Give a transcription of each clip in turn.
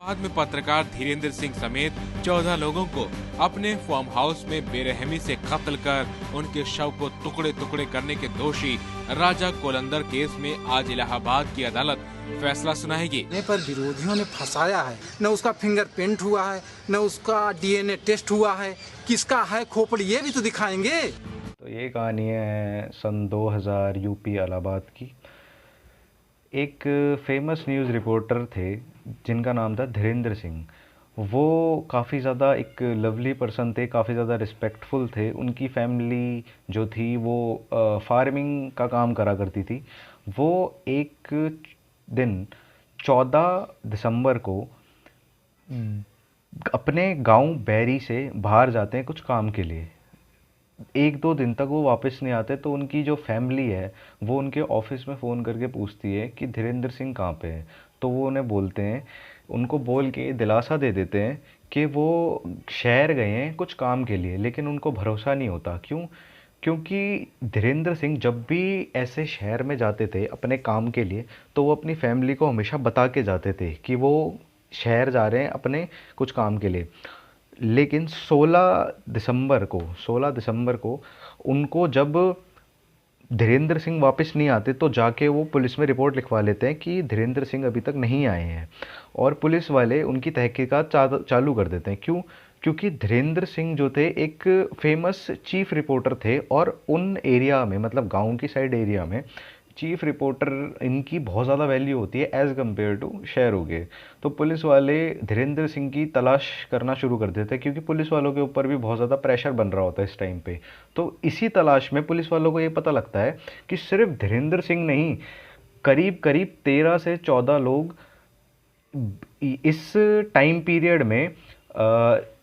बाद में पत्रकार धीरेन्द्र सिंह समेत 14 लोगों को अपने फार्म हाउस में बेरहमी से कत्ल कर उनके शव को टुकड़े टुकड़े करने के दोषी राजा कोलंदर केस में आज इलाहाबाद की अदालत फैसला सुनाएगी। पर विरोधियों ने फंसाया है, न उसका फिंगरप्रिंट हुआ है, न उसका डीएनए टेस्ट हुआ है, किसका है खोपड़ी ये भी तो दिखाएंगे। तो ये कहानी है सन 2000 यूपी इलाहाबाद की। एक फेमस न्यूज़ रिपोर्टर थे जिनका नाम था धीरेन्द्र सिंह। वो काफ़ी ज़्यादा एक लवली पर्सन थे, काफ़ी ज़्यादा रिस्पेक्टफुल थे। उनकी फैमिली जो थी वो फार्मिंग का काम करा करती थी। वो एक दिन 14 दिसंबर को अपने गांव बैरी से बाहर जाते हैं कुछ काम के लिए। 1-2 दिन तक वो वापस नहीं आते, तो उनकी जो फैमिली है वो उनके ऑफिस में फ़ोन करके पूछती है कि धीरेन्द्र सिंह कहाँ पे है। तो वो उन्हें बोलते हैं, उनको बोल के दिलासा दे देते हैं कि वो शहर गए हैं कुछ काम के लिए, लेकिन उनको भरोसा नहीं होता। क्यों? क्योंकि धीरेन्द्र सिंह जब भी ऐसे शहर में जाते थे अपने काम के लिए, तो वो अपनी फैमिली को हमेशा बता के जाते थे कि वो शहर जा रहे हैं अपने कुछ काम के लिए। लेकिन 16 दिसंबर को उनको जब धीरेन्द्र सिंह वापस नहीं आते, तो जाके वो पुलिस में रिपोर्ट लिखवा लेते हैं कि धीरेन्द्र सिंह अभी तक नहीं आए हैं, और पुलिस वाले उनकी तहकीकात चालू कर देते हैं। क्यों? क्योंकि धीरेन्द्र सिंह जो थे एक फेमस चीफ रिपोर्टर थे, और उन एरिया में मतलब गांव की साइड एरिया में चीफ रिपोर्टर इनकी बहुत ज़्यादा वैल्यू होती है एज़ कम्पेयर टू शहरों के। तो पुलिस वाले धीरेन्द्र सिंह की तलाश करना शुरू कर देते हैं, क्योंकि पुलिस वालों के ऊपर भी बहुत ज़्यादा प्रेशर बन रहा होता है इस टाइम पे। तो इसी तलाश में पुलिस वालों को ये पता लगता है कि सिर्फ धीरेन्द्र सिंह नहीं, करीब करीब 13 से 14 लोग इस टाइम पीरियड में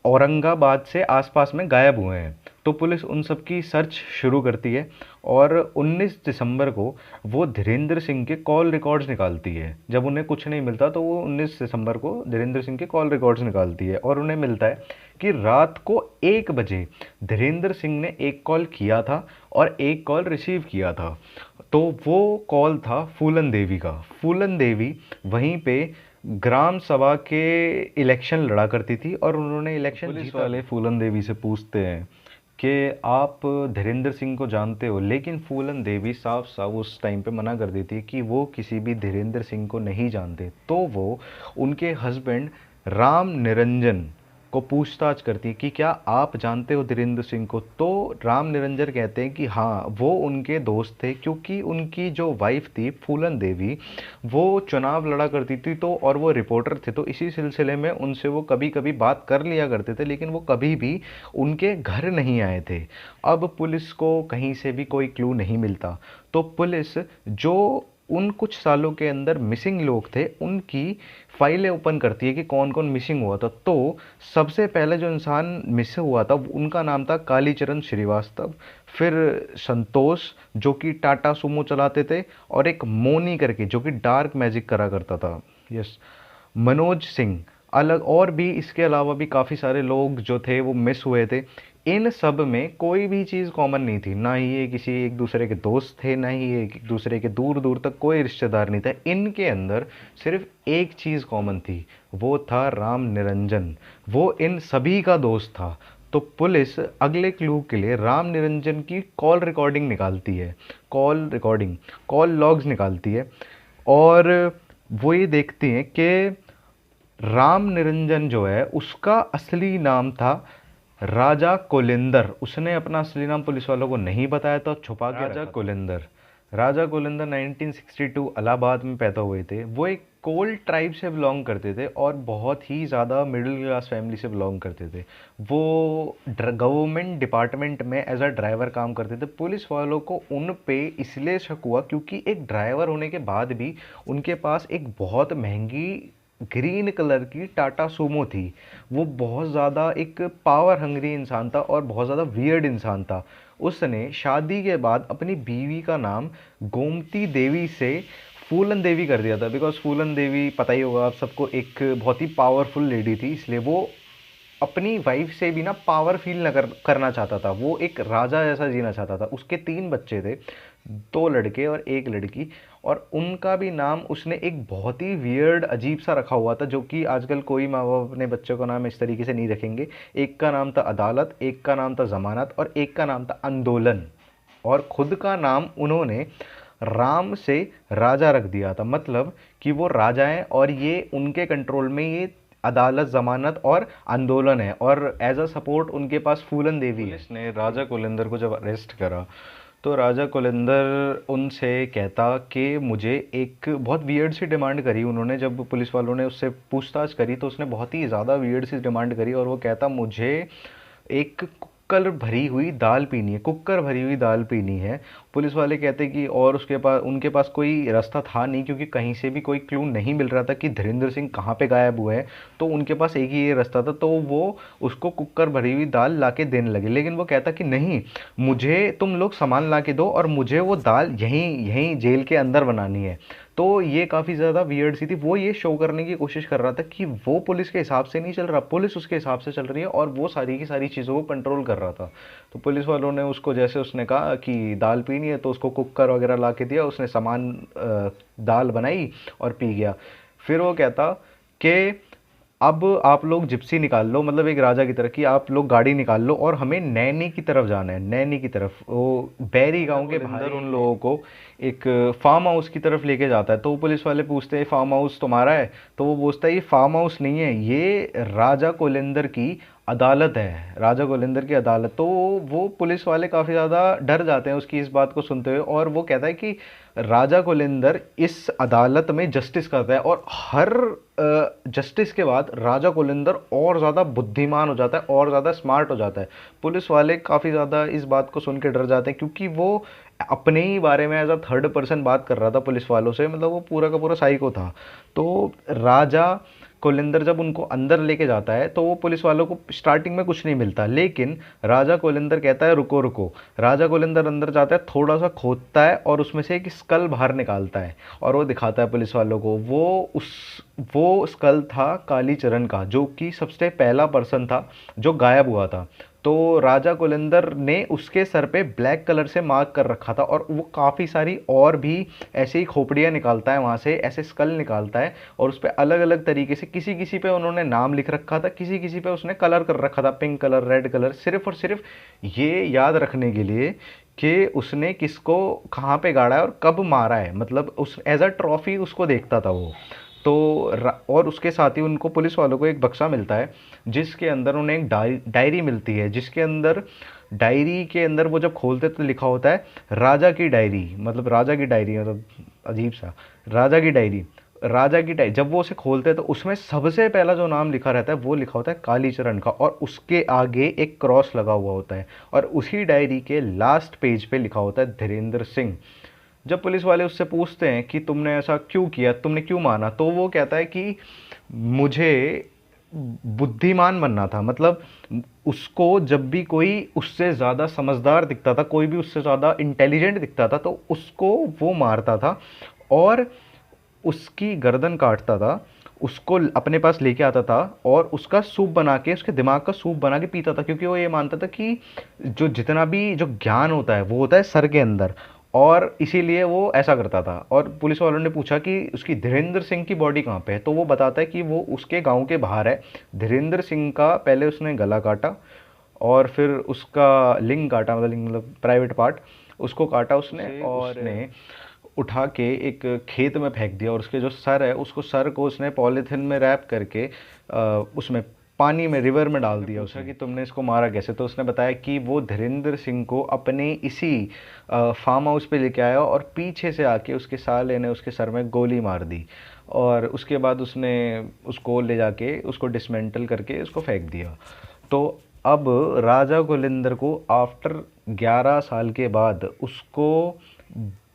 औरंगाबाद से आसपास में गायब हुए हैं। तो पुलिस उन सब की सर्च शुरू करती है, और 19 दिसंबर को वो धीरेन्द्र सिंह के कॉल रिकॉर्ड्स निकालती है। जब उन्हें कुछ नहीं मिलता तो वो 19 दिसंबर को धीरेन्द्र सिंह के कॉल रिकॉर्ड्स निकालती है, और उन्हें मिलता है कि रात को 1 बजे धीरेन्द्र सिंह ने एक कॉल किया था और एक कॉल रिसीव किया था। तो वो कॉल था फूलन देवी का। फूलन देवी वहीं पे ग्राम सभा के इलेक्शन लड़ा करती थी, और उन्होंने इलेक्शन पुलिस वाले फूलन देवी से पूछते हैं कि आप धीरेन्द्र सिंह को जानते हो, लेकिन फूलन देवी साफ साफ उस टाइम पे मना कर देती है कि वो किसी भी धीरेन्द्र सिंह को नहीं जानते। तो वो उनके हस्बैंड राम निरंजन को पूछताछ करती है कि क्या आप जानते हो धीरेन्द्र सिंह को। तो राम निरंजन कहते हैं कि हाँ, वो उनके दोस्त थे, क्योंकि उनकी जो वाइफ थी फूलन देवी वो चुनाव लड़ा करती थी, तो और वो रिपोर्टर थे, तो इसी सिलसिले में उनसे वो कभी कभी बात कर लिया करते थे, लेकिन वो कभी भी उनके घर नहीं आए थे। अब पुलिस को कहीं से भी कोई क्लू नहीं मिलता, तो पुलिस जो उन कुछ सालों के अंदर मिसिंग लोग थे उनकी फाइलें ओपन करती है कि कौन कौन मिसिंग हुआ था। तो सबसे पहले जो इंसान मिस हुआ था उनका नाम था कालीचरण श्रीवास्तव, फिर संतोष जो कि टाटा सुमो चलाते थे, और एक मोनी करके जो कि डार्क मैजिक करा करता था, यस, मनोज सिंह अलग। और भी इसके अलावा भी काफ़ी सारे लोग जो थे वो मिस हुए थे। इन सब में कोई भी चीज़ कॉमन नहीं थी, ना ही ये किसी एक दूसरे के दोस्त थे, ना ही ये एक दूसरे के दूर दूर तक कोई रिश्तेदार नहीं था। इनके अंदर सिर्फ एक चीज़ कॉमन थी, वो था राम निरंजन। वो इन सभी का दोस्त था। तो पुलिस अगले क्लू के लिए राम निरंजन की कॉल रिकॉर्डिंग निकालती है, कॉल लॉग्स निकालती है, और वो ये देखती हैं कि राम निरंजन जो है उसका असली नाम था राजा कोलिंदर। उसने अपना असली नाम पुलिस वालों को नहीं बताया था, छुपा के राजा कोलिंदर 1962 इलाहाबाद में पैदा हुए थे। वो एक कोल ट्राइब से बिलोंग करते थे, और बहुत ही ज़्यादा मिडिल क्लास फैमिली से बिलोंग करते थे। वो गवर्नमेंट डिपार्टमेंट में एज अ ड्राइवर काम करते थे। पुलिस वालों को उन पे इसलिए शक हुआ क्योंकि एक ड्राइवर होने के बाद भी उनके पास एक बहुत महंगी ग्रीन कलर की टाटा सूमो थी। वो बहुत ज़्यादा एक पावर हंग्री इंसान था, और बहुत ज़्यादा वियर्ड इंसान था। उसने शादी के बाद अपनी बीवी का नाम गोमती देवी से फूलन देवी कर दिया था, बिकॉज फूलन देवी पता ही होगा आप सबको एक बहुत ही पावरफुल लेडी थी, इसलिए वो अपनी वाइफ से भी ना पावर फील न करना चाहता था। वो एक राजा जैसा जीना चाहता था। उसके 3 बच्चे थे, 2 लड़के और 1 लड़की, और उनका भी नाम उसने एक बहुत ही वियर्ड अजीब सा रखा हुआ था, जो कि आजकल कोई माँ बाप अपने बच्चों का नाम इस तरीके से नहीं रखेंगे। एक का नाम था अदालत, एक का नाम था ज़मानत और एक का नाम था आंदोलन। और खुद का नाम उन्होंने राम से राजा रख दिया था, मतलब कि वो राजा हैं और ये उनके कंट्रोल में ये अदालत, जमानत और आंदोलन है, और एज अ सपोर्ट उनके पास फूलन देवी है। पुलिस ने राजा कुलेंदर को जब अरेस्ट करा तो राजा कुलेंदर उनसे कहता कि मुझे एक बहुत वियर्ड सी डिमांड करी उन्होंने। जब पुलिस वालों ने उससे पूछताछ करी तो उसने बहुत ही ज़्यादा वियर्ड सी डिमांड करी, और वो कहता मुझे एक कुकर भरी हुई दाल पीनी है, कुकर भरी हुई दाल पीनी है। पुलिस वाले कहते कि और उनके पास कोई रास्ता था नहीं, क्योंकि कहीं से भी कोई क्लू नहीं मिल रहा था कि धीरेंद्र सिंह कहाँ पे गायब हुए हैं। तो उनके पास एक ही ये रास्ता था, तो वो उसको कुकर भरी हुई दाल ला के देने लगे। लेकिन वो कहता कि नहीं, मुझे तुम लोग सामान ला के दो और मुझे वो दाल यहीं जेल के अंदर बनानी है। तो ये काफ़ी ज़्यादा वियर्ड सी थी। वो ये शो करने की कोशिश कर रहा था कि वो पुलिस के हिसाब से नहीं चल रहा, पुलिस उसके हिसाब से चल रही है, और वो सारी की सारी चीज़ों को कंट्रोल कर रहा था। तो पुलिस वालों ने उसको, जैसे उसने कहा कि दाल पीनी है, तो उसको कुकर वगैरह ला के दिया, उसने सामान दाल बनाई और पी गया। फिर वो कहता कि अब आप लोग जिप्सी निकाल लो, मतलब एक राजा की तरह कि आप लोग गाड़ी निकाल लो और हमें नैनी की तरफ जाना है, नैनी की तरफ। वो बैरी गांव के बाहर उन लोगों को एक फार्म हाउस की तरफ लेके जाता है। तो वो पुलिस वाले पूछते हैं फार्म हाउस तुम्हारा है? तो वो पूछता है ये फार्म हाउस नहीं है, ये राजा कुलेंदर की अदालत है, राजा कुलेंदर की अदालत। तो वो पुलिस वाले काफ़ी ज़्यादा डर जाते हैं उसकी इस बात को सुनते हुए, और वो कहता है कि राजा कुलेंदर इस अदालत में जस्टिस करता है, और हर जस्टिस के बाद राजा कुलेंदर और ज़्यादा बुद्धिमान हो जाता है और ज़्यादा स्मार्ट हो जाता है। पुलिस वाले काफ़ी ज़्यादा इस बात को सुन के डर जाते हैं, क्योंकि वो अपने ही बारे में एज अ थर्ड पर्सन बात कर रहा था पुलिस वालों से, मतलब वो पूरा का पूरा साइको था। तो राजा कुलेंदर जब उनको अंदर लेके जाता है तो वो पुलिस वालों को स्टार्टिंग में कुछ नहीं मिलता, लेकिन राजा कुलेंदर कहता है रुको रुको। राजा कुलेंदर अंदर जाता है, थोड़ा सा खोदता है और उसमें से एक स्कल बाहर निकालता है, और वो दिखाता है पुलिस वालों को। वो स्कल था कालीचरण का, जो कि सबसे पहला पर्सन था जो गायब हुआ था। तो राजा कुलेंदर ने उसके सर पे ब्लैक कलर से मार्क कर रखा था, और वो काफ़ी सारी और भी ऐसे ही खोपड़ियाँ निकालता है वहाँ से, ऐसे स्कल निकालता है, और उस पर अलग अलग तरीके से किसी किसी पे उन्होंने नाम लिख रखा था, किसी किसी पे उसने कलर कर रखा था, पिंक कलर, रेड कलर, सिर्फ और सिर्फ ये याद रखने के लिए कि उसने किसको कहाँ पे गाड़ा है और कब मारा है, मतलब उस एज अ ट्रॉफी उसको देखता था वो। तो और उसके साथ ही उनको, पुलिस वालों को, एक बक्सा मिलता है जिसके अंदर उन्हें एक डायरी मिलती है, जिसके अंदर, डायरी के अंदर वो जब खोलते तो लिखा होता है राजा की डायरी, मतलब राजा की डायरी, मतलब अजीब सा, राजा की डायरी, राजा की डायरी। जब वो उसे खोलते हैं तो उसमें सबसे पहला जो नाम लिखा रहता है वो लिखा होता है कालीचरण का, और उसके आगे एक क्रॉस लगा हुआ होता है, और उसी डायरी के लास्ट पेज पे लिखा होता है धीरेंद्र सिंह। जब पुलिस वाले उससे पूछते हैं कि तुमने ऐसा क्यों किया, तुमने क्यों माना, तो वो कहता है कि मुझे बुद्धिमान बनना था, मतलब उसको जब भी कोई उससे ज़्यादा समझदार दिखता था, कोई भी उससे ज़्यादा इंटेलिजेंट दिखता था, तो उसको वो मारता था और उसकी गर्दन काटता था, उसको अपने पास लेके आता था और उसका सूप बना के, उसके दिमाग का सूप बना के पीता था, क्योंकि वो ये मानता था कि जो जितना भी जो ज्ञान होता है वो होता है सर के अंदर, और इसीलिए वो ऐसा करता था। और पुलिस वालों ने पूछा कि उसकी धीरेंद्र सिंह की बॉडी कहाँ पे है, तो वो बताता है कि वो उसके गांव के बाहर है। धीरेंद्र सिंह का पहले उसने गला काटा और फिर उसका लिंग काटा, मतलब प्राइवेट पार्ट उसको काटा उसने, और उसने उठा के एक खेत में फेंक दिया, और उसके जो सर है उसको, सर को उसने पॉलीथिन में रैप करके उसमें पानी में, रिवर में डाल दिया। उसने कि तुमने इसको मारा कैसे, तो उसने बताया कि वो धीरेंद्र सिंह को अपने इसी फार्म हाउस पे लेके आया और पीछे से आके उसके साले ने उसके सर में गोली मार दी, और उसके बाद उसने उसको ले जाके उसको डिसमेंटल करके उसको फेंक दिया। तो अब राजा कुलेंदर को आफ्टर 11 साल के बाद उसको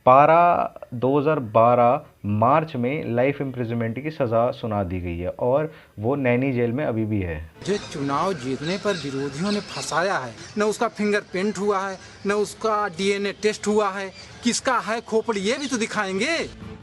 2012 मार्च में लाइफ इम्प्रिजनमेंट की सज़ा सुना दी गई है, और वो नैनी जेल में अभी भी है। जो चुनाव जीतने पर विरोधियों ने फंसाया है, न उसका फिंगरप्रिंट हुआ है, न उसका डीएनए टेस्ट हुआ है, किसका है खोपड़ी, ये भी तो दिखाएंगे।